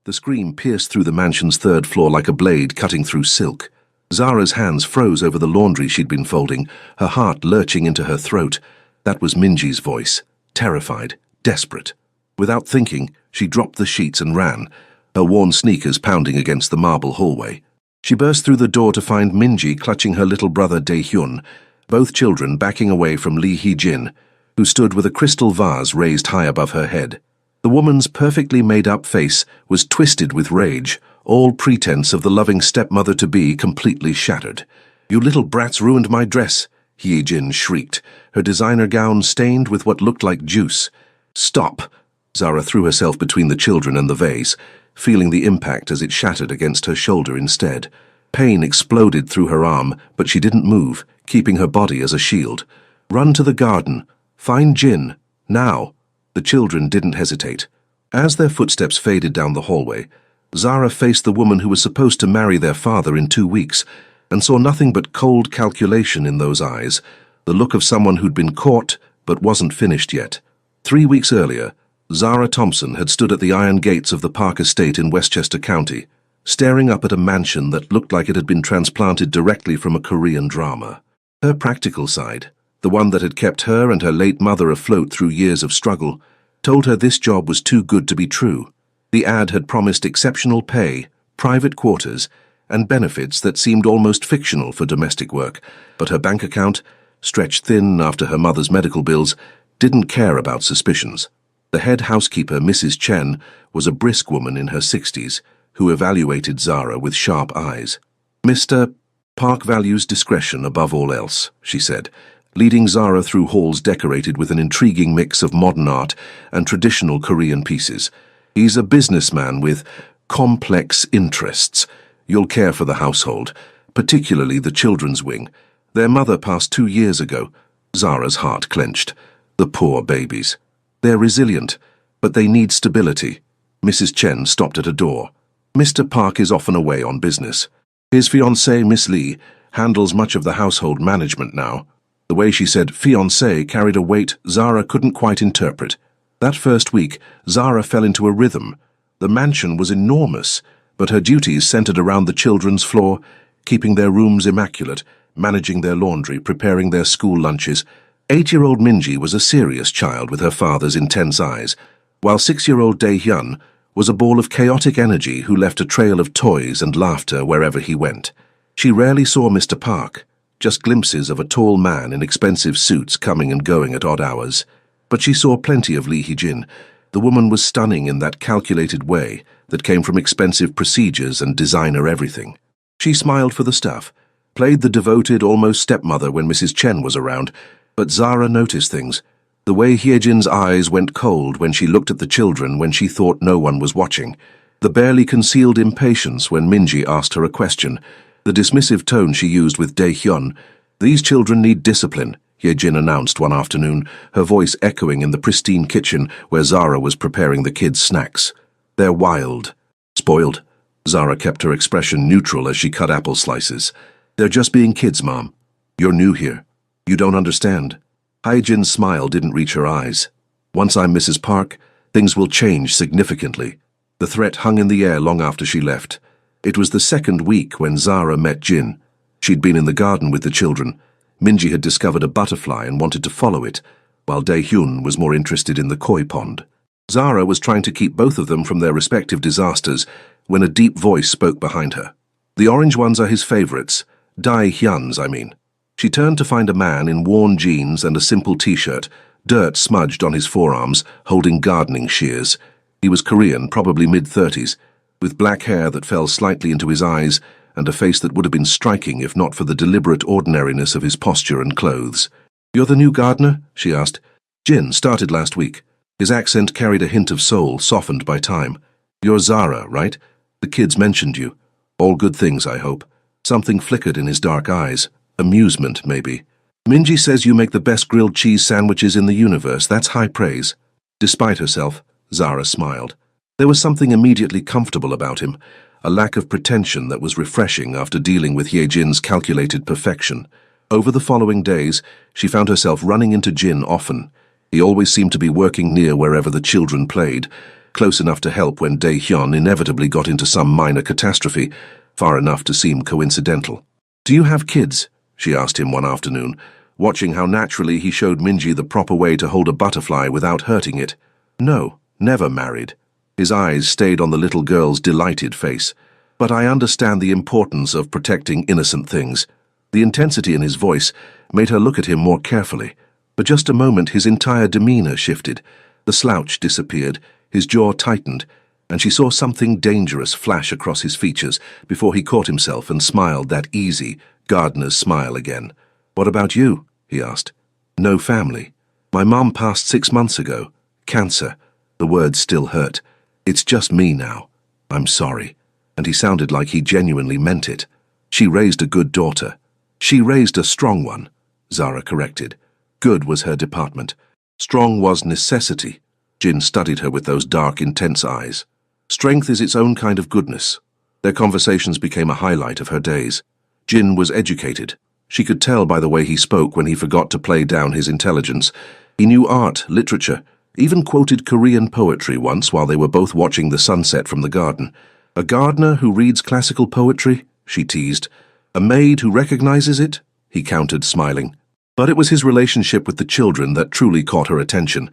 The scream pierced through the mansion's third floor like a blade cutting through silk. Zara's hands froze over the laundry she'd been folding, her heart lurching into her throat. That was Minji's voice, terrified, desperate. Without thinking, she dropped the sheets and ran, her worn sneakers pounding against the marble hallway. She burst through the door to find Minji clutching her little brother Dae-hyun, both children backing away from Lee Hee-jin, who stood with a crystal vase raised high above her head. The woman's perfectly made-up face was twisted with rage, all pretense of the loving stepmother-to-be completely shattered. "You little brats ruined my dress," Hee-jin shrieked, her designer gown stained with what looked like juice. "Stop!" Zara threw herself between the children and the vase, feeling the impact as it shattered against her shoulder instead. Pain exploded through her arm, but she didn't move, keeping her body as a shield. "Run to the garden. Find Jin. Now." The children didn't hesitate. As their footsteps faded down the hallway, Zara faced the woman who was supposed to marry their father in 2 weeks, and saw nothing but cold calculation in those eyes, the look of someone who'd been caught but wasn't finished yet. 3 weeks earlier, Zara Thompson had stood at the iron gates of the Park Estate in Westchester County, staring up at a mansion that looked like it had been transplanted directly from a Korean drama. Her practical side, the one that had kept her and her late mother afloat through years of struggle, told her this job was too good to be true. The ad had promised exceptional pay, private quarters, and benefits that seemed almost fictional for domestic work, but her bank account, stretched thin after her mother's medical bills, didn't care about suspicions. The head housekeeper, Mrs. Chen, was a brisk woman in her 60s, who evaluated Zara with sharp eyes. "Mr. Park values discretion above all else," she said, leading Zara through halls decorated with an intriguing mix of modern art and traditional Korean pieces. "He's a businessman with complex interests. You'll care for the household, particularly the children's wing. Their mother passed 2 years ago." Zara's heart clenched. The poor babies. "They're resilient, but they need stability." Mrs. Chen stopped at a door. "Mr. Park is often away on business. His fiancée, Miss Lee, handles much of the household management now." The way she said fiancé carried a weight Zara couldn't quite interpret. That first week, Zara fell into a rhythm. The mansion was enormous, but her duties centered around the children's floor, keeping their rooms immaculate, managing their laundry, preparing their school lunches. 8-year-old Minji was a serious child with her father's intense eyes, while 6-year-old Dae-hyun was a ball of chaotic energy who left a trail of toys and laughter wherever he went. She rarely saw Mr. Park, just glimpses of a tall man in expensive suits coming and going at odd hours. But she saw plenty of Lee Hee-jin. The woman was stunning in that calculated way that came from expensive procedures and designer everything. She smiled for the stuff, played the devoted, almost stepmother when Mrs. Chen was around, but Zara noticed things. The way Hye-jin's eyes went cold when she looked at the children when she thought no one was watching, the barely concealed impatience when Minji asked her a question, the dismissive tone she used with Dae-hyun. "These children need discipline," Hye-jin announced one afternoon, her voice echoing in the pristine kitchen where Zara was preparing the kids' snacks. "They're wild." "Spoiled." Zara kept her expression neutral as she cut apple slices. "They're just being kids, Mom. You're new here. You don't understand." Hye-jin's smile didn't reach her eyes. "Once I'm Mrs. Park, things will change significantly." The threat hung in the air long after she left. It was the second week when Zara met Jin. She'd been in the garden with the children. Minji had discovered a butterfly and wanted to follow it, while Dae-hyun was more interested in the koi pond. Zara was trying to keep both of them from their respective disasters when a deep voice spoke behind her. "The orange ones are his favorites. Dae-hyun's, I mean." She turned to find a man in worn jeans and a simple t-shirt, dirt smudged on his forearms, holding gardening shears. He was Korean, probably mid-30s, with black hair that fell slightly into his eyes and a face that would have been striking if not for the deliberate ordinariness of his posture and clothes. "You're the new gardener?" she asked. "Jin started last week." His accent carried a hint of soul, softened by time. "You're Zara, right? The kids mentioned you. All good things, I hope." Something flickered in his dark eyes. Amusement, maybe. "Minji says you make the best grilled cheese sandwiches in the universe. That's high praise." Despite herself, Zara smiled. There was something immediately comfortable about him, a lack of pretension that was refreshing after dealing with Hye-jin's calculated perfection. Over the following days, she found herself running into Jin often. He always seemed to be working near wherever the children played, close enough to help when Dae-hyun inevitably got into some minor catastrophe, far enough to seem coincidental. "Do you have kids?" she asked him one afternoon, watching how naturally he showed Minji the proper way to hold a butterfly without hurting it. "No, never married." His eyes stayed on the little girl's delighted face. "But I understand the importance of protecting innocent things." The intensity in his voice made her look at him more carefully. For just a moment his entire demeanor shifted. The slouch disappeared, his jaw tightened, and she saw something dangerous flash across his features before he caught himself and smiled that easy, gardener's smile again. "What about you?" he asked. "No family. My mom passed 6 months ago. Cancer." The words still hurt. "It's just me now. I'm sorry." And he sounded like he genuinely meant it. "She raised a good daughter." "She raised a strong one," Zara corrected. Good was her department. Strong was necessity. Jin studied her with those dark, intense eyes. Strength is its own kind of goodness. Their conversations became a highlight of her days. Jin was educated. She could tell by the way he spoke when he forgot to play down his intelligence. He knew art, literature, even quoted Korean poetry once while they were both watching the sunset from the garden. "A gardener who reads classical poetry?" she teased. "A maid who recognizes it?" he countered, smiling. But it was his relationship with the children that truly caught her attention.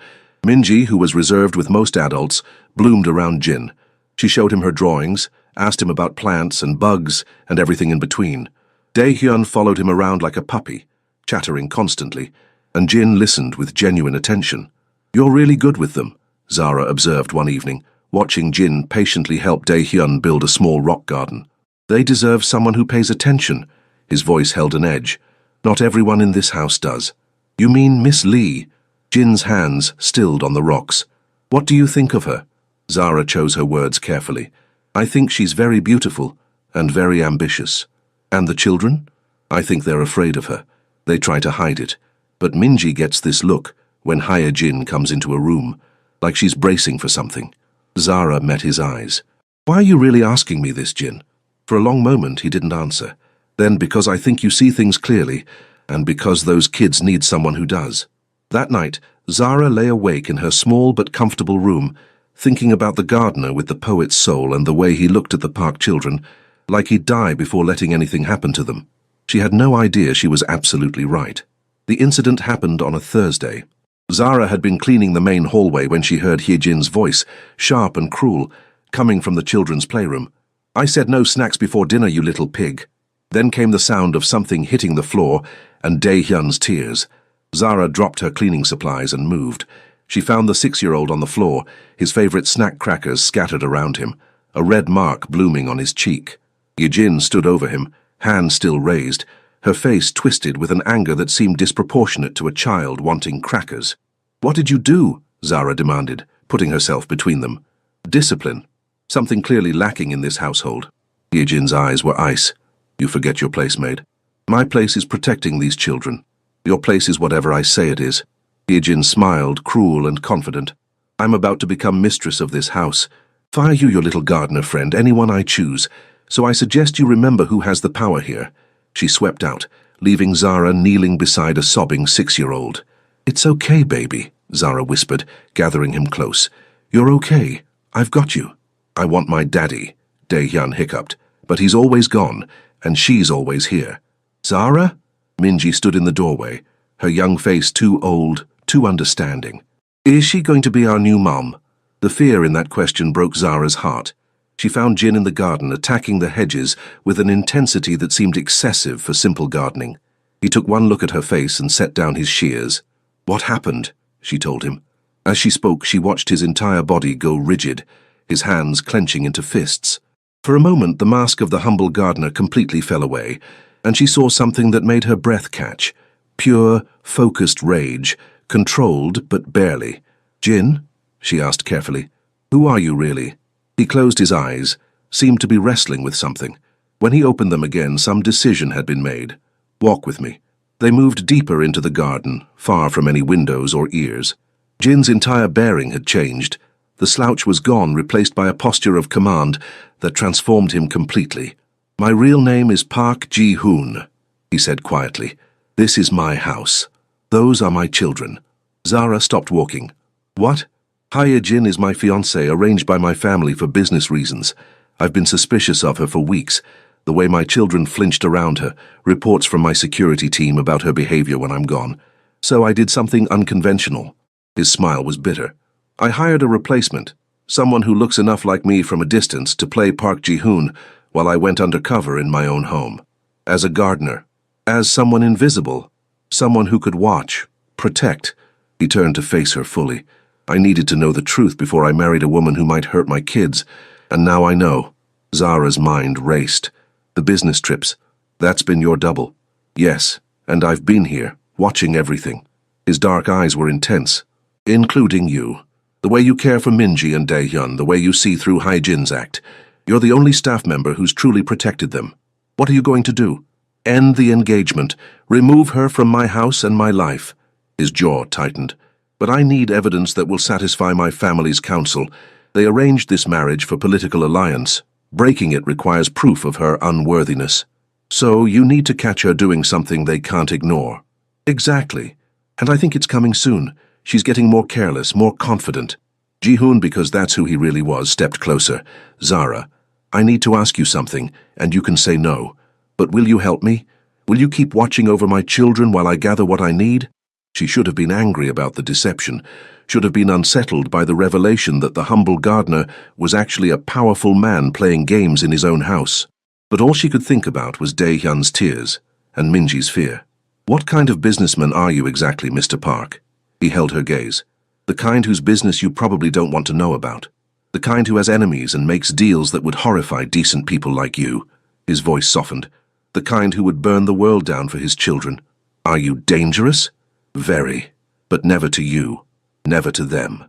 Minji, who was reserved with most adults, bloomed around Jin. She showed him her drawings, asked him about plants and bugs and everything in between. Dae-hyun followed him around like a puppy, chattering constantly, and Jin listened with genuine attention. "You're really good with them," Zara observed one evening, watching Jin patiently help Dae-hyun build a small rock garden. "They deserve someone who pays attention." His voice held an edge. "Not everyone in this house does." "You mean Miss Lee?" Jin's hands stilled on the rocks. "What do you think of her?" Zara chose her words carefully. "I think she's very beautiful and very ambitious." "And the children?" "I think they're afraid of her. They try to hide it. But Minji gets this look when Haya Jin comes into a room, like she's bracing for something." Zara met his eyes. "Why are you really asking me this, Jin?" For a long moment he didn't answer. Then, "Because I think you see things clearly, and because those kids need someone who does." That night, Zara lay awake in her small but comfortable room, thinking about the gardener with the poet's soul and the way he looked at the park children, like he'd die before letting anything happen to them. She had no idea she was absolutely right. The incident happened on a Thursday. Zara had been cleaning the main hallway when she heard Hyejin's voice, sharp and cruel, coming from the children's playroom. "I said no snacks before dinner, you little pig." Then came the sound of something hitting the floor and Dae-hyun's tears. Zara dropped her cleaning supplies and moved. She found the 6-year-old on the floor, his favorite snack crackers scattered around him, a red mark blooming on his cheek. Hyejin stood over him, hands still raised, her face twisted with an anger that seemed disproportionate to a child wanting crackers. "What did you do?" Zara demanded, putting herself between them. "Discipline. Something clearly lacking in this household." Hyejin's eyes were ice. "You forget your place, Maid. My place is protecting these children. Your place is whatever I say it is." Hyejin smiled, cruel and confident. "I'm about to become mistress of this house. Fire you, your little gardener friend, anyone I choose. So I suggest you remember who has the power here." She swept out, leaving Zara kneeling beside a sobbing 6-year-old. "It's okay, baby," Zara whispered, gathering him close. "You're okay. I've got you." "I want my daddy," Dae-hyun hiccuped. "But he's always gone, and she's always here." "Zara?" Minji stood in the doorway, her young face too old, too understanding. "Is she going to be our new mom?" The fear in that question broke Zara's heart. She found Jin in the garden attacking the hedges with an intensity that seemed excessive for simple gardening. He took one look at her face and set down his shears. "What happened?" she told him. As she spoke, she watched his entire body go rigid, his hands clenching into fists. For a moment, the mask of the humble gardener completely fell away, and she saw something that made her breath catch. Pure, focused rage, controlled but barely. "Jin?" she asked carefully. "Who are you really?" He closed his eyes, seemed to be wrestling with something. When he opened them again, some decision had been made. "Walk with me." They moved deeper into the garden, far from any windows or ears. Jin's entire bearing had changed. The slouch was gone, replaced by a posture of command that transformed him completely. "My real name is Park Ji-hoon," he said quietly. "This is my house. Those are my children." Zara stopped walking. "What?" Jin is my fiancée, arranged by my family for business reasons. I've been suspicious of her for weeks. The way my children flinched around her, reports from my security team about her behavior when I'm gone. So I did something unconventional. His smile was bitter. I hired a replacement, someone who looks enough like me from a distance to play Park Ji-hoon while I went undercover in my own home. As a gardener, as someone invisible, someone who could watch, protect. He turned to face her fully. I needed to know the truth before I married a woman who might hurt my kids, and now I know. Zara's mind raced. The business trips, that's been your double. Yes, and I've been here, watching everything. His dark eyes were intense, including you. The way you care for Minji and Daehyun, the way you see through Jin's act. You're the only staff member who's truly protected them. What are you going to do? End the engagement. Remove her from my house and my life. His jaw tightened. But I need evidence that will satisfy my family's council. They arranged this marriage for political alliance. Breaking it requires proof of her unworthiness. So you need to catch her doing something they can't ignore. Exactly. And I think it's coming soon. She's getting more careless, more confident. Ji-hoon, because that's who he really was, stepped closer. Zara, I need to ask you something, and you can say no. But will you help me? Will you keep watching over my children while I gather what I need? She should have been angry about the deception, should have been unsettled by the revelation that the humble gardener was actually a powerful man playing games in his own house. But all she could think about was Daehyun's tears and Minji's fear. What kind of businessman are you exactly, Mr. Park? He held her gaze. The kind whose business you probably don't want to know about. The kind who has enemies and makes deals that would horrify decent people like you. His voice softened. The kind who would burn the world down for his children. Are you dangerous? Very. But never to you. Never to them.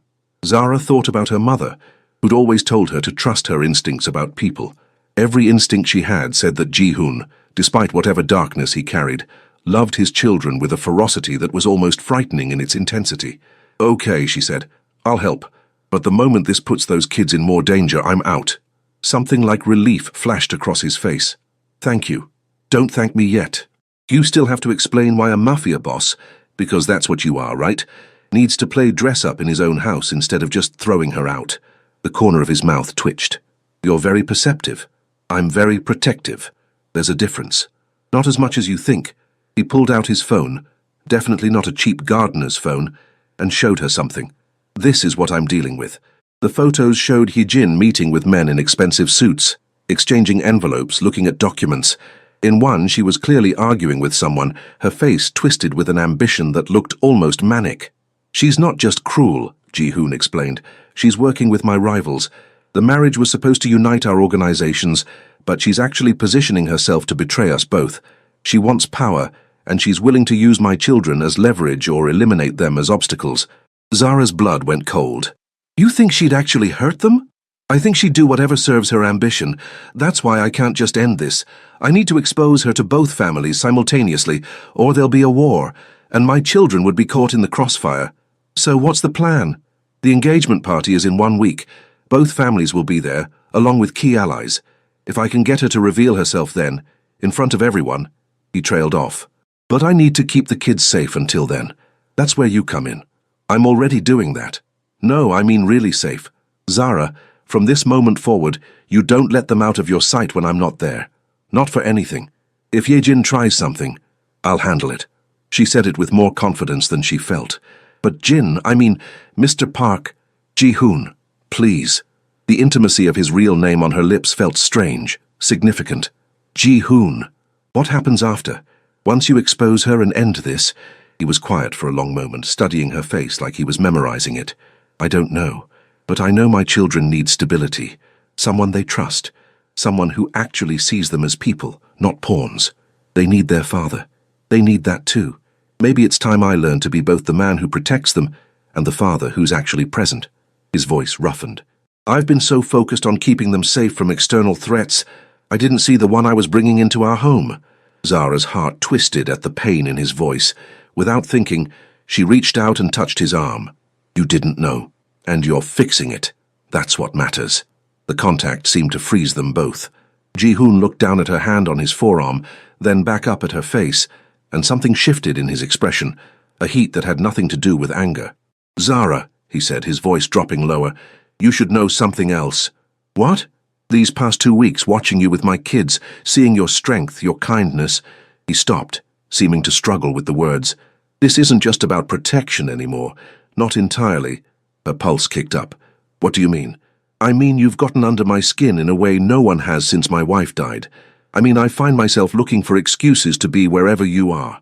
Zara thought about her mother, who'd always told her to trust her instincts about people. Every instinct she had said that Ji-hoon, despite whatever darkness he carried, loved his children with a ferocity that was almost frightening in its intensity. Okay, she said, I'll help. But the moment this puts those kids in more danger, I'm out. Something like relief flashed across his face. Thank you. Don't thank me yet. You still have to explain why a mafia boss, because that's what you are, right, needs to play dress-up in his own house instead of just throwing her out. The corner of his mouth twitched. You're very perceptive. I'm very protective. There's a difference. Not as much as you think. He pulled out his phone, definitely not a cheap gardener's phone, and showed her something. This is what I'm dealing with. The photos showed Jin meeting with men in expensive suits, exchanging envelopes, looking at documents. In one, she was clearly arguing with someone, her face twisted with an ambition that looked almost manic. She's not just cruel, Ji-hoon explained. She's working with my rivals. The marriage was supposed to unite our organizations, but she's actually positioning herself to betray us both. She wants power, and she's willing to use my children as leverage or eliminate them as obstacles. Zara's blood went cold. You think she'd actually hurt them? I think she'd do whatever serves her ambition. That's why I can't just end this. I need to expose her to both families simultaneously, or there'll be a war, and my children would be caught in the crossfire. So what's the plan? The engagement party is in 1 week. Both families will be there, along with key allies. If I can get her to reveal herself then, in front of everyone, he trailed off. But I need to keep the kids safe until then. That's where you come in. I'm already doing that. No, I mean really safe. Zara, from this moment forward, you don't let them out of your sight when I'm not there. Not for anything. If Jin tries something, I'll handle it. She said it with more confidence than she felt. But Mr. Park, Ji-hoon, please. The intimacy of his real name on her lips felt strange, significant. Ji-hoon. What happens after? Once you expose her and end this? He was quiet for a long moment, studying her face like he was memorizing it. I don't know, but I know my children need stability. Someone they trust. Someone who actually sees them as people, not pawns. They need their father. They need that too. Maybe it's time I learn to be both the man who protects them and the father who's actually present. His voice roughened. I've been so focused on keeping them safe from external threats, I didn't see the one I was bringing into our home. Zara's heart twisted at the pain in his voice. Without thinking, she reached out and touched his arm. You didn't know, and you're fixing it. That's what matters. The contact seemed to freeze them both. Ji-hoon looked down at her hand on his forearm, then back up at her face, and something shifted in his expression, a heat that had nothing to do with anger. Zara, he said, his voice dropping lower. You should know something else. What? These past 2 weeks, watching you with my kids, seeing your strength, your kindness. He stopped, seeming to struggle with the words. This isn't just about protection anymore. Not entirely. Her pulse kicked up. What do you mean? I mean you've gotten under my skin in a way no one has since my wife died. I mean I find myself looking for excuses to be wherever you are.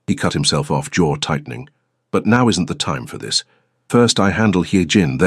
He cut himself off, jaw tightening. But now isn't the time for this. First I handle Hye-jin,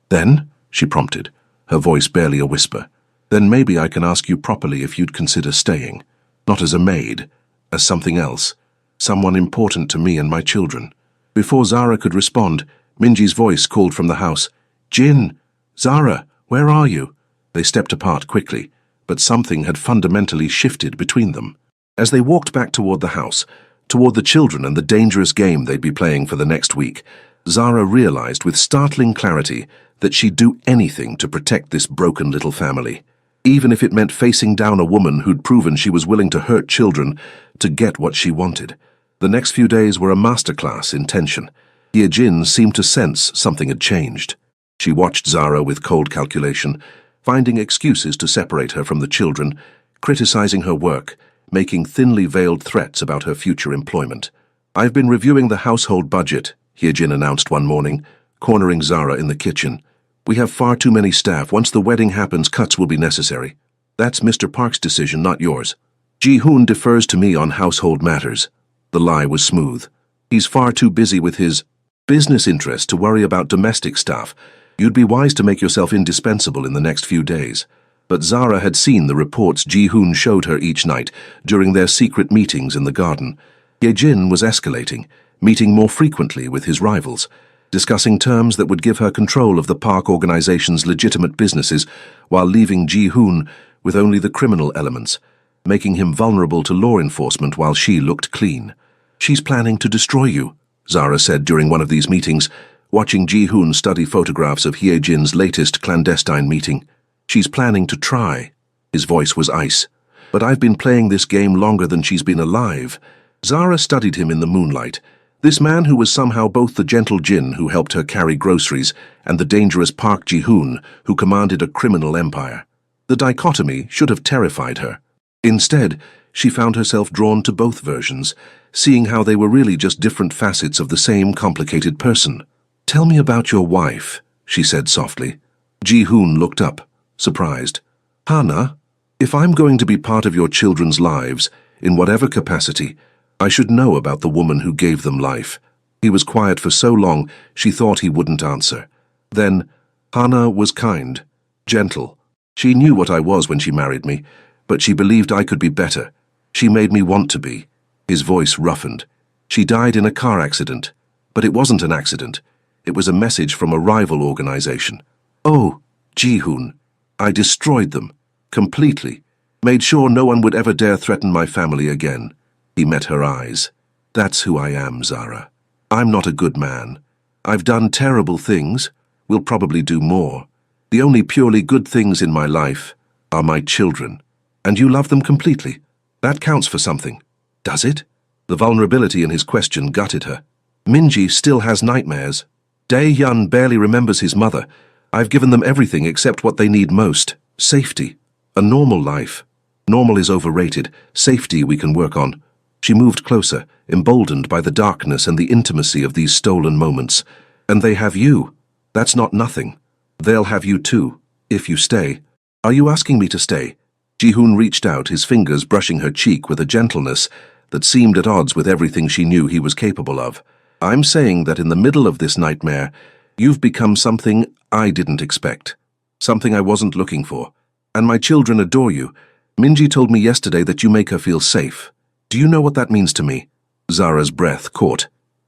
Then? She prompted, her voice barely a whisper. Then maybe I can ask you properly if you'd consider staying. Not as a maid, as something else. Someone important to me and my children. Before Zara could respond, Minji's voice called from the house. Jin! Zara, where are you? They stepped apart quickly, but something had fundamentally shifted between them. As they walked back toward the house, toward the children and the dangerous game they'd be playing for the next week, Zara realized with startling clarity that she'd do anything to protect this broken little family, even if it meant facing down a woman who'd proven she was willing to hurt children to get what she wanted. The next few days were a masterclass in tension. Hye-jin seemed to sense something had changed. She watched Zara with cold calculation, finding excuses to separate her from the children, criticizing her work, making thinly veiled threats about her future employment. I've been reviewing the household budget, Hye-jin announced one morning, cornering Zara in the kitchen. We have far too many staff. Once the wedding happens, cuts will be necessary. That's Mr. Park's decision, not yours. Ji-hoon defers to me on household matters. The lie was smooth. He's far too busy with his business interests to worry about domestic stuff. You'd be wise to make yourself indispensable in the next few days. But Zara had seen the reports Ji-hoon showed her each night during their secret meetings in the garden. Hye-jin was escalating, meeting more frequently with his rivals, discussing terms that would give her control of the Park organization's legitimate businesses while leaving Ji-hoon with only the criminal elements, making him vulnerable to law enforcement while she looked clean. She's planning to destroy you, Zara said during one of these meetings, watching Ji-hoon study photographs of Hye-jin's latest clandestine meeting. She's planning to try. His voice was ice. But I've been playing this game longer than she's been alive. Zara studied him in the moonlight. This man who was somehow both the gentle Jin who helped her carry groceries and the dangerous Park Ji-hoon who commanded a criminal empire. The dichotomy should have terrified her. Instead, she found herself drawn to both versions, seeing how they were really just different facets of the same complicated person. Tell me about your wife, she said softly. Ji-hoon looked up, surprised. Hana, if I'm going to be part of your children's lives, in whatever capacity, I should know about the woman who gave them life. He was quiet for so long, she thought he wouldn't answer. Then, Hana was kind, gentle. She knew what I was when she married me, but she believed I could be better. She made me want to be. His voice roughened. She died in a car accident, but it wasn't an accident. It was a message from a rival organization. Oh, Ji-hoon. I destroyed them. Completely. Made sure no one would ever dare threaten my family again. He met her eyes. That's who I am, Zara. I'm not a good man. I've done terrible things. Will probably do more. The only purely good things in my life are my children. And you love them completely. That counts for something. Does it? The vulnerability in his question gutted her. Minji still has nightmares. Dae-hyun barely remembers his mother. I've given them everything except what they need most. Safety. A normal life. Normal is overrated. Safety we can work on. She moved closer, emboldened by the darkness and the intimacy of these stolen moments. And they have you. That's not nothing. They'll have you too, if you stay. Are you asking me to stay? Ji-hoon reached out, his fingers brushing her cheek with a gentleness that seemed at odds with everything she knew he was capable of. I'm saying that in the middle of this nightmare, you've become something I didn't expect. Something I wasn't looking for. And my children adore you. Minji told me yesterday that you make her feel safe. Do you know what that means to me? Zara's breath caught.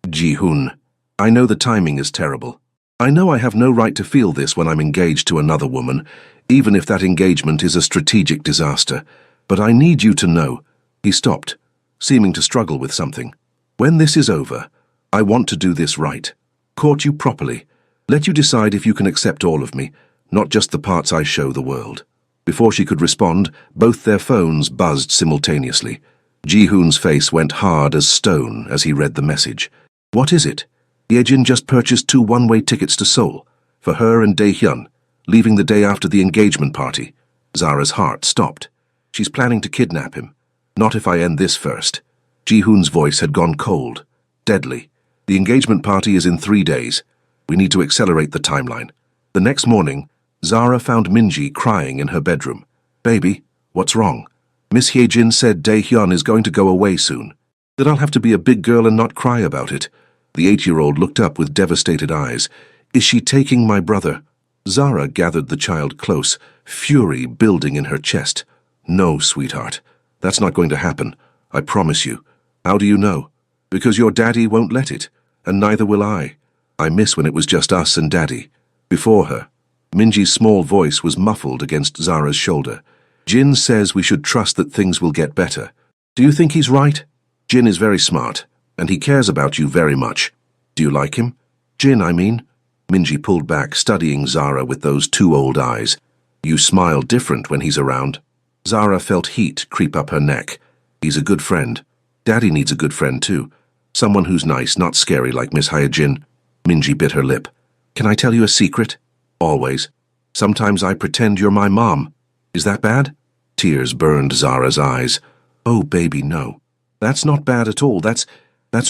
Ji-hoon. I know the timing is terrible. I know I have no right to feel this when I'm engaged to another woman, even if that engagement is a strategic disaster. But I need you to know. He stopped, seeming to struggle with something. When this is over, I want to do this right. Court you properly. Let you decide if you can accept all of me, not just the parts I show the world. Before she could respond, both their phones buzzed simultaneously. Ji-hoon's face went hard as stone as he read the message. What is it? Ye-jin just purchased 2 one-way tickets to Seoul, for her and Dae-hyun, leaving the day after the engagement party. Zara's heart stopped. She's planning to kidnap him. Not if I end this first. Ji-hoon's voice had gone cold, deadly. The engagement party is in 3 days. We need to accelerate the timeline. The next morning, Zara found Minji crying in her bedroom. Baby, what's wrong? Miss Ye-jin said Dae-hyun is going to go away soon. That I'll have to be a big girl and not cry about it. The 8-year-old looked up with devastated eyes. Is she taking my brother? Zara gathered the child close, fury building in her chest. No, sweetheart. That's not going to happen. I promise you. How do you know? Because your daddy won't let it, and neither will I. I miss when it was just us and Daddy. Before her. Minji's small voice was muffled against Zara's shoulder. Jin says we should trust that things will get better. Do you think he's right? Jin is very smart, and he cares about you very much. Do you like him? Jin, I mean. Minji pulled back, studying Zara with those 2 old eyes. You smile different when he's around. Zara felt heat creep up her neck. He's a good friend. Daddy needs a good friend too. Someone who's nice, not scary like Miss Hyejin. Minji bit her lip. Can I tell you a secret? Always. Sometimes I pretend you're my mom. Is that bad? Tears burned Zara's eyes. Oh, baby, no. That's not bad at all. That's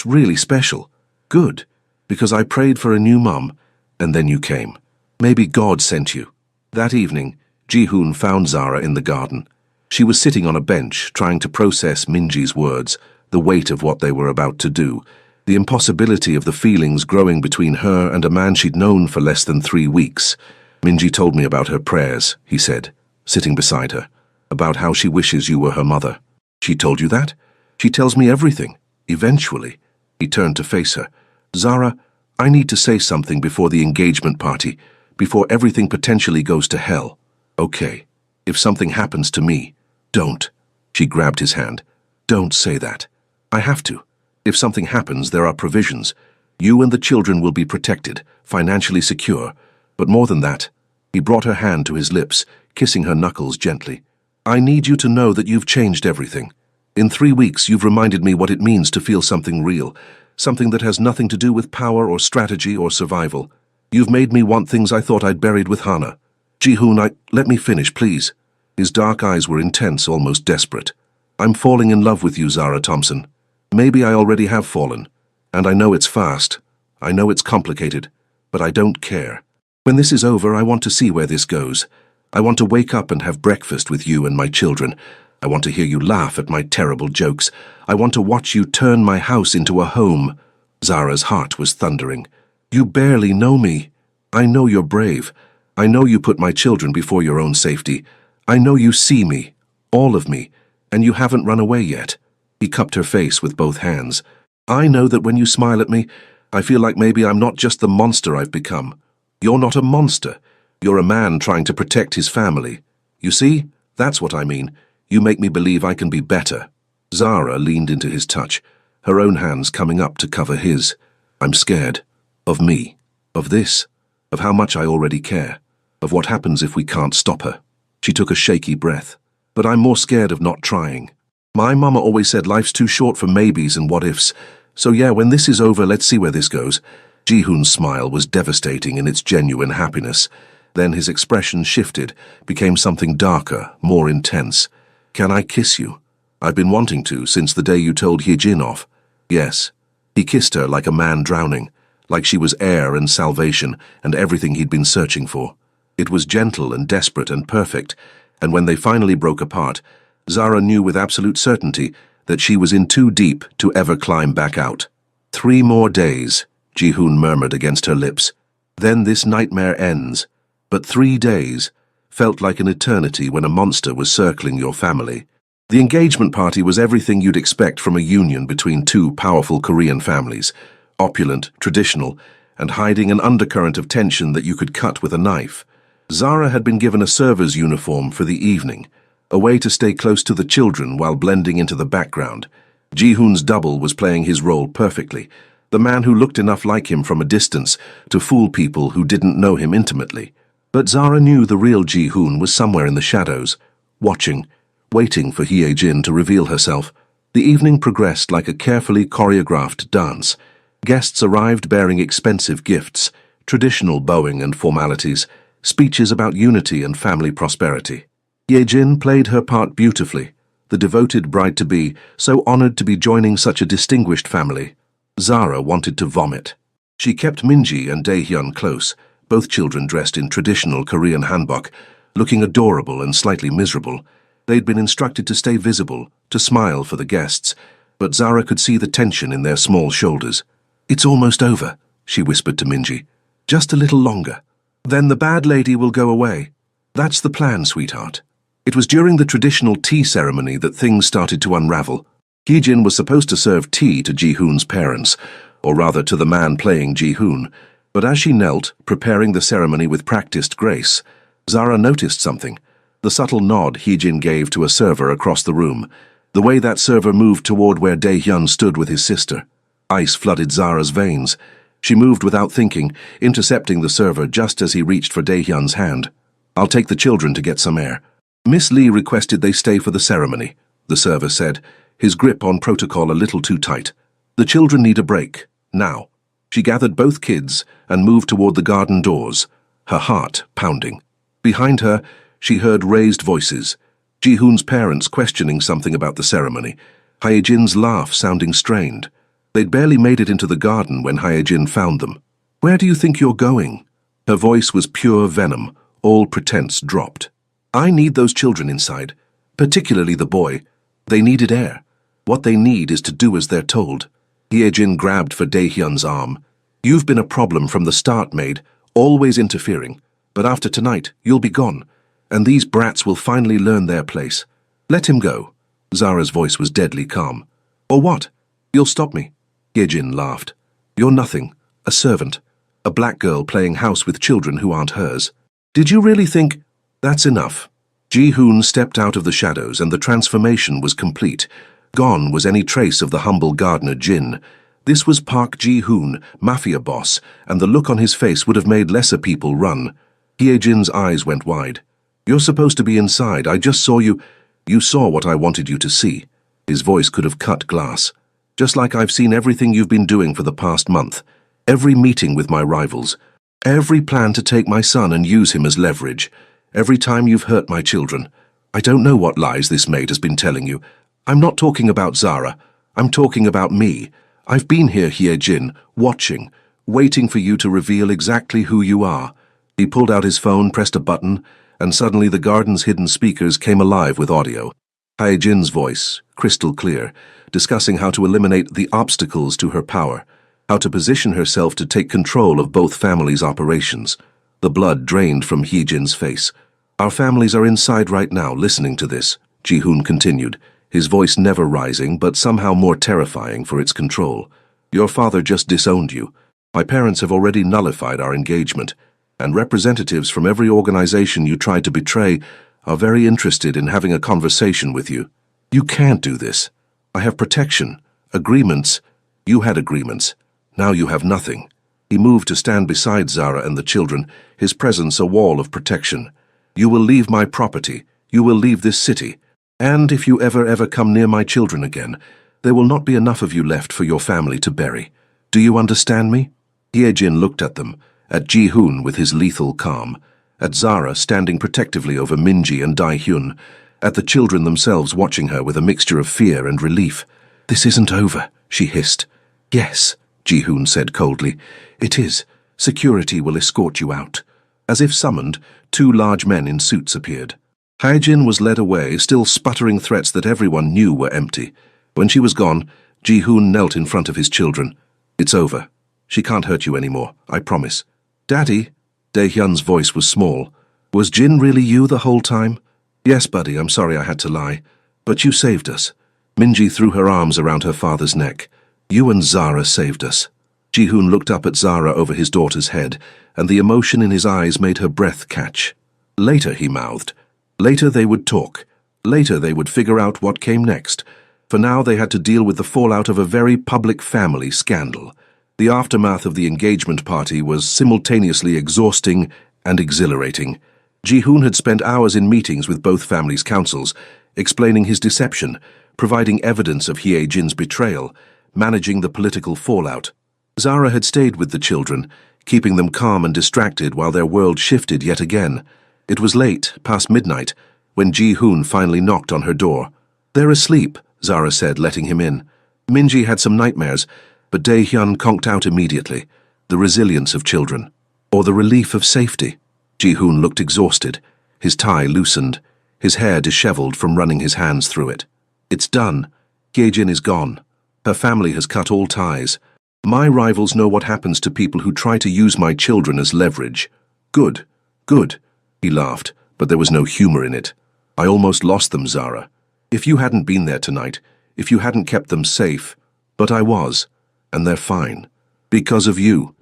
really special. Good. Because I prayed for a new mom, and then you came. Maybe God sent you. That evening, Ji-hoon found Zara in the garden. She was sitting on a bench, trying to process Minji's words, the weight of what they were about to do, the impossibility of the feelings growing between her and a man she'd known for less than 3 weeks. Minji told me about her prayers, he said, sitting beside her, about how she wishes you were her mother. She told you that? She tells me everything. Eventually. He turned to face her. Zara, I need to say something before the engagement party, before everything potentially goes to hell. Okay. If something happens to me, don't. She grabbed his hand. Don't say that. I have to. If something happens, there are provisions. You and the children will be protected, financially secure. But more than that, he brought her hand to his lips, kissing her knuckles gently. I need you to know that you've changed everything. In 3 weeks, you've reminded me what it means to feel something real, something that has nothing to do with power or strategy or survival. You've made me want things I thought I'd buried with Hana. Ji-hoon, let me finish, please. His dark eyes were intense, almost desperate. I'm falling in love with you, Zara Thompson. Maybe I already have fallen. And I know it's fast. I know it's complicated. But I don't care. When this is over, I want to see where this goes. I want to wake up and have breakfast with you and my children. I want to hear you laugh at my terrible jokes. I want to watch you turn my house into a home. Zara's heart was thundering. You barely know me. I know you're brave. I know you put my children before your own safety. I know you see me, all of me, and you haven't run away yet. He cupped her face with both hands. I know that when you smile at me, I feel like maybe I'm not just the monster I've become. You're not a monster. You're a man trying to protect his family. You see? That's what I mean. You make me believe I can be better. Zara leaned into his touch, her own hands coming up to cover his. I'm scared. Of me. Of this. Of how much I already care. Of what happens if we can't stop her. She took a shaky breath. But I'm more scared of not trying. My mama always said life's too short for maybes and what-ifs. So yeah, when this is over, let's see where this goes. Ji-hoon's smile was devastating in its genuine happiness. Then his expression shifted, became something darker, more intense. Can I kiss you? I've been wanting to since the day you told Hyejin off. Yes. He kissed her like a man drowning, like she was air and salvation and everything he'd been searching for. It was gentle and desperate and perfect, and when they finally broke apart, Zara knew with absolute certainty that she was in too deep to ever climb back out. 3 more days, Ji-hoon murmured against her lips. Then this nightmare ends. But 3 days felt like an eternity when a monster was circling your family. The engagement party was everything you'd expect from a union between 2 powerful Korean families, opulent, traditional, and hiding an undercurrent of tension that you could cut with a knife. Zara had been given a server's uniform for the evening, a way to stay close to the children while blending into the background. Ji-hoon's double was playing his role perfectly, the man who looked enough like him from a distance to fool people who didn't know him intimately. But Zara knew the real Ji-hoon was somewhere in the shadows, watching, waiting for Hyejin to reveal herself. The evening progressed like a carefully choreographed dance. Guests arrived bearing expensive gifts, traditional bowing and formalities, speeches about unity and family prosperity. Ye-jin played her part beautifully, the devoted bride-to-be, so honored to be joining such a distinguished family. Zara wanted to vomit. She kept Minji and Dae-hyun close, both children dressed in traditional Korean hanbok, looking adorable and slightly miserable. They'd been instructed to stay visible, to smile for the guests, but Zara could see the tension in their small shoulders. "It's almost over," she whispered to Minji. "Just a little longer. Then the bad lady will go away. That's the plan, sweetheart." It was during the traditional tea ceremony that things started to unravel. Hee-jin was supposed to serve tea to Ji-hoon's parents, or rather to the man playing Ji-hoon, but as she knelt, preparing the ceremony with practiced grace, Zara noticed something. The subtle nod Hee-jin gave to a server across the room, the way that server moved toward where Dae-hyun stood with his sister. Ice flooded Zara's veins. She moved without thinking, intercepting the server just as he reached for Dae-hyun's hand. "I'll take the children to get some air." "Miss Lee requested they stay for the ceremony," the server said, his grip on protocol a little too tight. "The children need a break, now." She gathered both kids and moved toward the garden doors, her heart pounding. Behind her, she heard raised voices, Ji-hoon's parents questioning something about the ceremony, Hye-jin's laugh sounding strained. They'd barely made it into the garden when Hye-jin found them. "Where do you think you're going?" Her voice was pure venom, all pretense dropped. "I need those children inside, particularly the boy. They needed air. What they need is to do as they're told." Hye-jin grabbed for Dae-hyun's arm. "You've been a problem from the start, Maid, always interfering. But after tonight, you'll be gone, and these brats will finally learn their place. Let him go." Zara's voice was deadly calm. "Or what? You'll stop me?" Hye-jin laughed. "You're nothing, a servant, a black girl playing house with children who aren't hers. Did you really think—" "That's enough." Ji-hoon stepped out of the shadows and the transformation was complete. Gone was any trace of the humble gardener Jin. This was Park Ji-hoon, mafia boss, and the look on his face would have made lesser people run. Hye-jin's eyes went wide. "You're supposed to be inside. I just saw you. You saw what I wanted you to see." His voice could have cut glass. "Just like I've seen everything you've been doing for the past month. Every meeting with my rivals. Every plan to take my son and use him as leverage. Every time you've hurt my children. I don't know what lies this maid has been telling you. I'm not talking about Zara. I'm talking about me. I've been here, Hye-jin, watching, waiting for you to reveal exactly who you are." He pulled out his phone, pressed a button, and suddenly the garden's hidden speakers came alive with audio. Hye-jin's voice, crystal clear, discussing how to eliminate the obstacles to her power, how to position herself to take control of both families' operations. The blood drained from Hye-jin's face. "Our families are inside right now, listening to this," Ji-hoon continued, his voice never rising but somehow more terrifying for its control. "Your father just disowned you. My parents have already nullified our engagement, and representatives from every organization you tried to betray are very interested in having a conversation with you. You can't do this. I have protection, agreements. You had agreements. Now you have nothing." He moved to stand beside Zara and the children, his presence a wall of protection. "You will leave my property. You will leave this city. And if you ever come near my children again, there will not be enough of you left for your family to bury. Do you understand me?" Hye-jin looked at them, at Ji-hoon with his lethal calm, at Zara standing protectively over Minji and Dae-hyun, at the children themselves watching her with a mixture of fear and relief. "This isn't over," she hissed. "Yes," Ji-hoon said coldly. "It is. Security will escort you out." As if summoned, two large men in suits appeared. Hye-jin was led away, still sputtering threats that everyone knew were empty. When she was gone, Ji-hoon knelt in front of his children. "It's over. She can't hurt you anymore, I promise." "Daddy?" Dae-hyun's voice was small. "Was Jin really you the whole time?" "Yes, buddy, I'm sorry I had to lie. But you saved us." Minji threw her arms around her father's neck. "You and Zara saved us." Ji-hoon looked up at Zara over his daughter's head, and the emotion in his eyes made her breath catch. "Later," he mouthed. Later they would talk. Later they would figure out what came next. For now they had to deal with the fallout of a very public family scandal. The aftermath of the engagement party was simultaneously exhausting and exhilarating. Ji-hoon had spent hours in meetings with both families' councils, explaining his deception, providing evidence of Hye-jin's betrayal, managing the political fallout. Zara had stayed with the children, keeping them calm and distracted while their world shifted yet again. It was late, past midnight, when Ji-hoon finally knocked on her door. "They're asleep," Zara said, letting him in. Minji had some nightmares, but Dae-hyun conked out immediately. The resilience of children, or the relief of safety. Ji-hoon looked exhausted, his tie loosened, his hair disheveled from running his hands through it. "It's done. Hyejin is gone. Her family has cut all ties. My rivals know what happens to people who try to use my children as leverage." "Good, good," he laughed, but there was no humor in it. "I almost lost them, Zara. If you hadn't been there tonight, if you hadn't kept them safe, but I was, and they're fine. Because of you."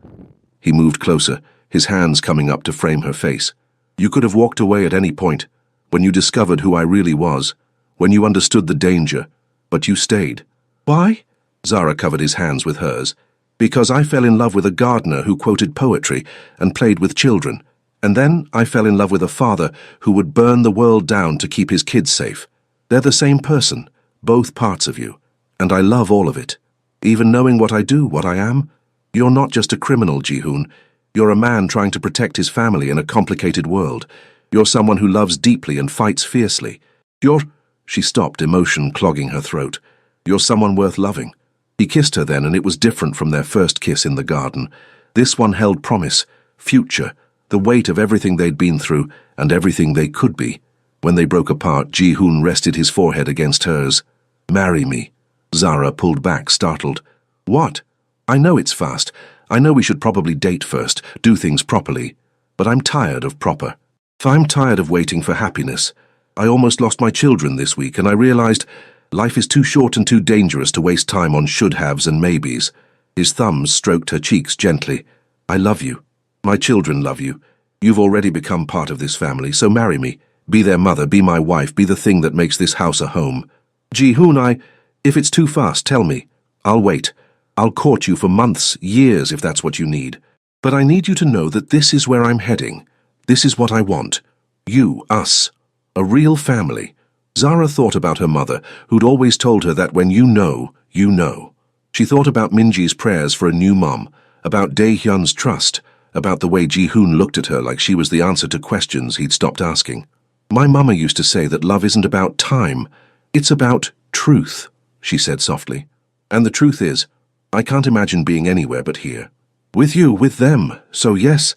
He moved closer, his hands coming up to frame her face. "You could have walked away at any point, when you discovered who I really was, when you understood the danger, but you stayed." "Why?" Zara covered his hands with hers. "Because I fell in love with a gardener who quoted poetry and played with children. And then I fell in love with a father who would burn the world down to keep his kids safe. They're the same person, both parts of you, and I love all of it. Even knowing what I do, what I am. You're not just a criminal, Ji-hoon. You're a man trying to protect his family in a complicated world. You're someone who loves deeply and fights fiercely. She stopped, emotion clogging her throat. "You're someone worth loving." He kissed her then, and it was different from their first kiss in the garden. This one held promise, future, the weight of everything they'd been through and everything they could be. When they broke apart, Ji-hoon rested his forehead against hers. "Marry me." Zara pulled back, startled. "What? I know it's fast. I know we should probably date first, do things properly. But I'm tired of proper. I'm tired of waiting for happiness. I almost lost my children this week, and I realized life is too short and too dangerous to waste time on should-haves and maybes." His thumbs stroked her cheeks gently. "I love you. My children love you. You've already become part of this family, so marry me. Be their mother, be my wife, be the thing that makes this house a home." "Ji-hoon, if it's too fast, tell me. I'll wait. I'll court you for months, years, if that's what you need. But I need you to know that this is where I'm heading. This is what I want. You, us. A real family." Zara thought about her mother, who'd always told her that when you know, you know. She thought about Minji's prayers for a new mom, about Dae-hyun's trust, about the way Ji-hoon looked at her like she was the answer to questions he'd stopped asking. "My mama used to say that love isn't about time. It's about truth," she said softly. "And the truth is, I can't imagine being anywhere but here. With you, with them. So yes,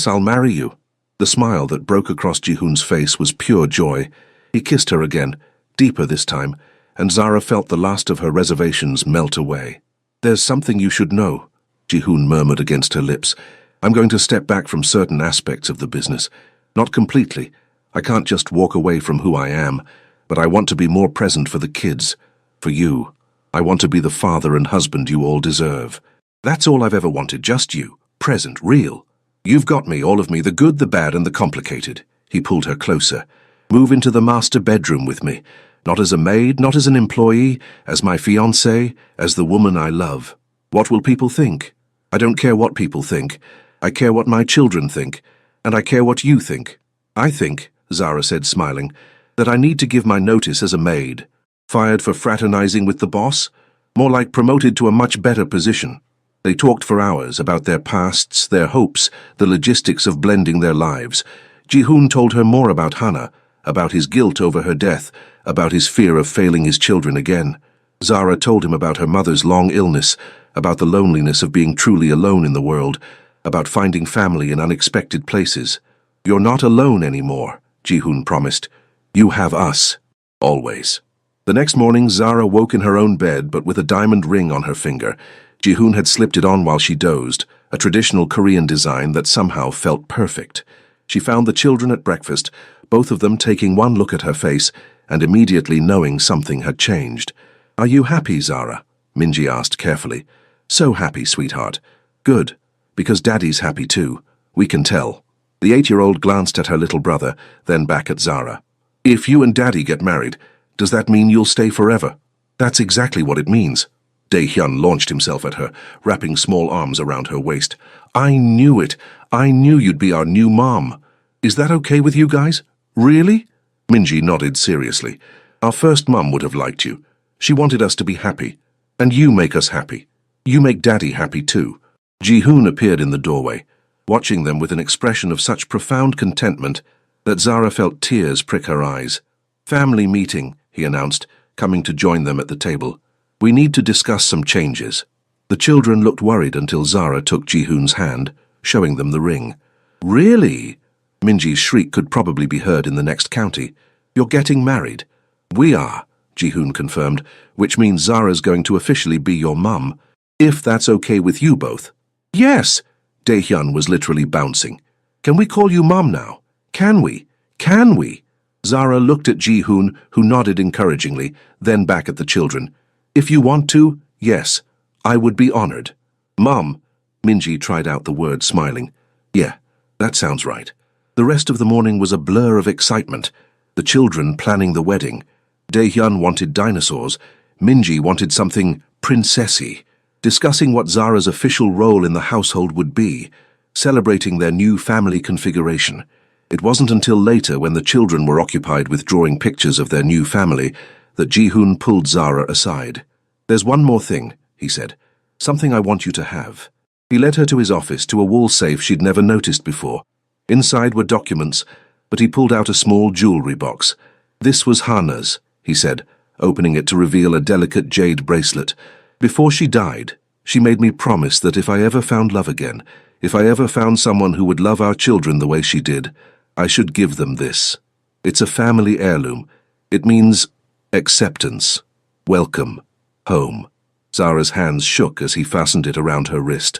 I'll marry you." The smile that broke across Ji-hoon's face was pure joy. He kissed her again, deeper this time, and Zara felt the last of her reservations melt away. "There's something you should know," Ji-hoon murmured against her lips. "I'm going to step back from certain aspects of the business. Not completely. I can't just walk away from who I am, but I want to be more present for the kids, for you. I want to be the father and husband you all deserve. That's all I've ever wanted, just you, present, real. You've got me, all of me, the good, the bad, and the complicated." He pulled her closer. "Move into the master bedroom with me, not as a maid, not as an employee, as my fiancée, as the woman I love. What will people think? I don't care what people think. I care what my children think, and I care what you think. I think," Zara said, smiling, "that I need to give my notice as a maid. Fired for fraternizing with the boss? More like promoted to a much better position." They talked for hours about their pasts, their hopes, the logistics of blending their lives. Ji-hoon told her more about Hana, about his guilt over her death, about his fear of failing his children again. Zara told him about her mother's long illness, about the loneliness of being truly alone in the world, about finding family in unexpected places. "You're not alone anymore," Ji-hoon promised. "You have us. Always." The next morning, Zara woke in her own bed, but with a diamond ring on her finger. Ji-hoon had slipped it on while she dozed, a traditional Korean design that somehow felt perfect. She found the children at breakfast, both of them taking one look at her face and immediately knowing something had changed. "Are you happy, Zara?" Minji asked carefully. "So happy, sweetheart." "Good, because Daddy's happy too. We can tell." The 8-year-old glanced at her little brother, then back at Zara. "If you and Daddy get married, does that mean you'll stay forever?" "That's exactly what it means." Dae-hyun launched himself at her, wrapping small arms around her waist. "I knew it. I knew you'd be our new mom. Is that okay with you guys? Really?" Minji nodded seriously. "Our first mum would have liked you. She wanted us to be happy. And you make us happy. You make Daddy happy too. Ji-hoon appeared in the doorway, watching them with an expression of such profound contentment that Zara felt tears prick her eyes. Family meeting, he announced, coming to join them at the table. We need to discuss some changes. The children looked worried until Zara took Ji-hoon's hand, showing them the ring. Really? Minji's shriek could probably be heard in the next county. You're getting married? We are, Ji-hoon confirmed, which means Zara's going to officially be your mum, if that's okay with you both. Yes, Dae-hyun was literally bouncing. Can we call you mum now? Can we? Can we? Zara looked at Ji-hoon, who nodded encouragingly, then back at the children. If you want to, yes, I would be honored. Mum, Minji tried out the word, smiling. Yeah, that sounds right. The rest of the morning was a blur of excitement. The children planning the wedding. Dae-hyun wanted dinosaurs. Minji wanted something princessy. Discussing what Zara's official role in the household would be. Celebrating their new family configuration. It wasn't until later, when the children were occupied with drawing pictures of their new family, that Ji-hoon pulled Zara aside. There's one more thing, he said. Something I want you to have. He led her to his office, to a wall safe she'd never noticed before. Inside were documents, but he pulled out a small jewelry box. This was Hana's, he said, opening it to reveal a delicate jade bracelet. Before she died, she made me promise that if I ever found love again, if I ever found someone who would love our children the way she did, I should give them this. It's a family heirloom. It means acceptance, welcome, home. Zara's hands shook as he fastened it around her wrist.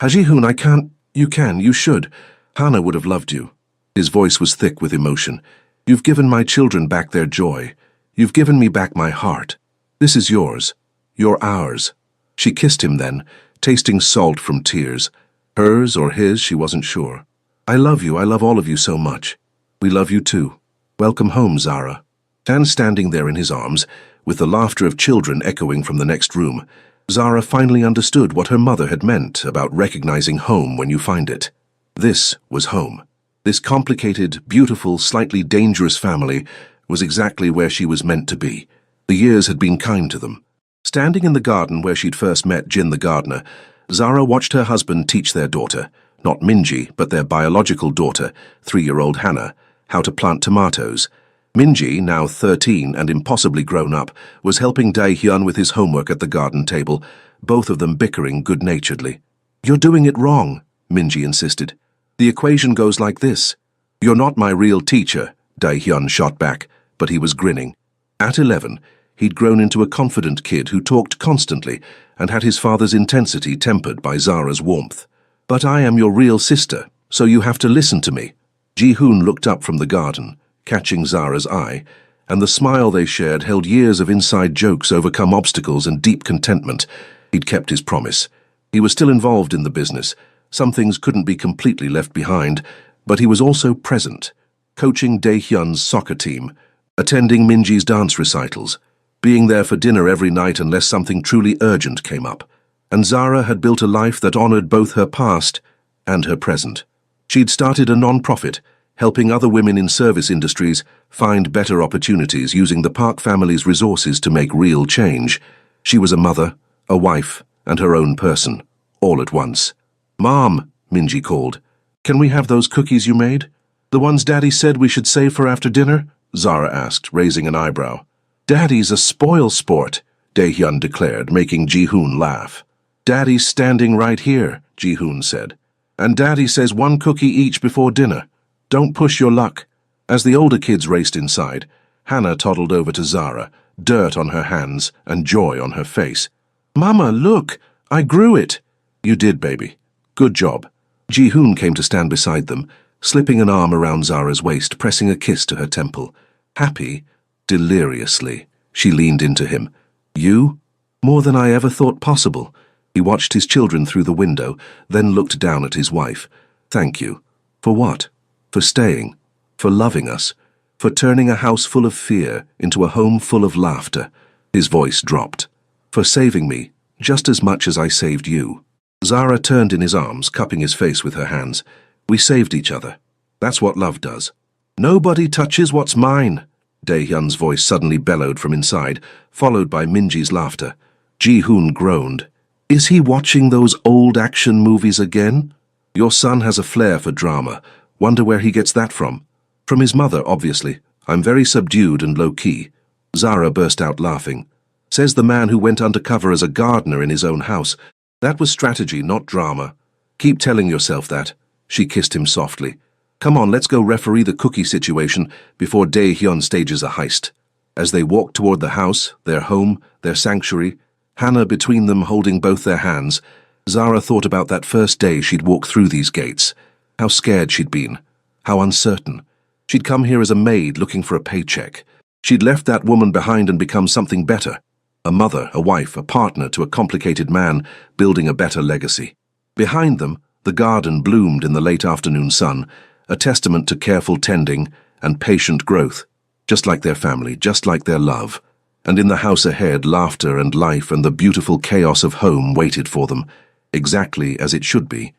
Ji-hoon, I can't. You should. Hana would have loved you. His voice was thick with emotion. You've given my children back their joy. You've given me back my heart. This is yours. You're ours. She kissed him then, tasting salt from tears. Hers or his, she wasn't sure. I love you. I love all of you so much. We love you too. Welcome home, Zara. And standing there in his arms, with the laughter of children echoing from the next room, Zara finally understood what her mother had meant about recognizing home when you find it. This was home. This complicated, beautiful, slightly dangerous family was exactly where she was meant to be. The years had been kind to them. Standing in the garden where she'd first met Jin the gardener, Zara watched her husband teach their daughter, not Minji, but their biological daughter, 3-year-old Hana, how to plant tomatoes. Minji, now 13 and impossibly grown up, was helping Dae-hyun with his homework at the garden table, both of them bickering good-naturedly. You're doing it wrong, Minji insisted. The equation goes like this. You're not my real teacher, Dae-hyun shot back, but he was grinning. At 11, he'd grown into a confident kid who talked constantly and had his father's intensity tempered by Zara's warmth. But I am your real sister, so you have to listen to me. Ji-hoon looked up from the garden, catching Zara's eye, and the smile they shared held years of inside jokes, overcome obstacles, and deep contentment. He'd kept his promise. He was still involved in the business. Some things couldn't be completely left behind, but he was also present, coaching Dae-hyun's soccer team, attending Minji's dance recitals, being there for dinner every night unless something truly urgent came up. And Zara had built a life that honored both her past and her present. She'd started a non-profit, helping other women in service industries find better opportunities using the Park family's resources to make real change. She was a mother, a wife, and her own person, all at once. Mom, Minji called. Can we have those cookies you made? The ones Daddy said we should save for after dinner? Zara asked, raising an eyebrow. Daddy's a spoil sport, Dae-hyun declared, making Ji-hoon laugh. Daddy's standing right here, Ji-hoon said. And Daddy says 1 cookie each before dinner. Don't push your luck. As the older kids raced inside, Hana toddled over to Zara, dirt on her hands and joy on her face. Mama, look! I grew it! You did, baby. Good job. Ji-hoon came to stand beside them, slipping an arm around Zara's waist, pressing a kiss to her temple. Happy, deliriously, she leaned into him. You? More than I ever thought possible. He watched his children through the window, then looked down at his wife. Thank you. For what? For staying. For loving us. For turning a house full of fear into a home full of laughter. His voice dropped. For saving me, just as much as I saved you. Zara turned in his arms, cupping his face with her hands. We saved each other. That's what love does. Nobody touches what's mine. Dae-hyun's voice suddenly bellowed from inside, followed by Minji's laughter. Ji-hoon groaned. Is he watching those old action movies again? Your son has a flair for drama. Wonder where he gets that from. From his mother, obviously. I'm very subdued and low-key. Zara burst out laughing. Says the man who went undercover as a gardener in his own house. That was strategy, not drama. Keep telling yourself that. She kissed him softly. Come on, let's go referee the cookie situation before Dae-hyun stages a heist. As they walked toward the house, their home, their sanctuary, Hannah between them holding both their hands, Zara thought about that first day she'd walked through these gates. How scared she'd been. How uncertain. She'd come here as a maid looking for a paycheck. She'd left that woman behind and become something better. A mother, a wife, a partner to a complicated man, building a better legacy. Behind them, the garden bloomed in the late afternoon sun, a testament to careful tending and patient growth, just like their family, just like their love. And in the house ahead, laughter and life and the beautiful chaos of home waited for them, exactly as it should be.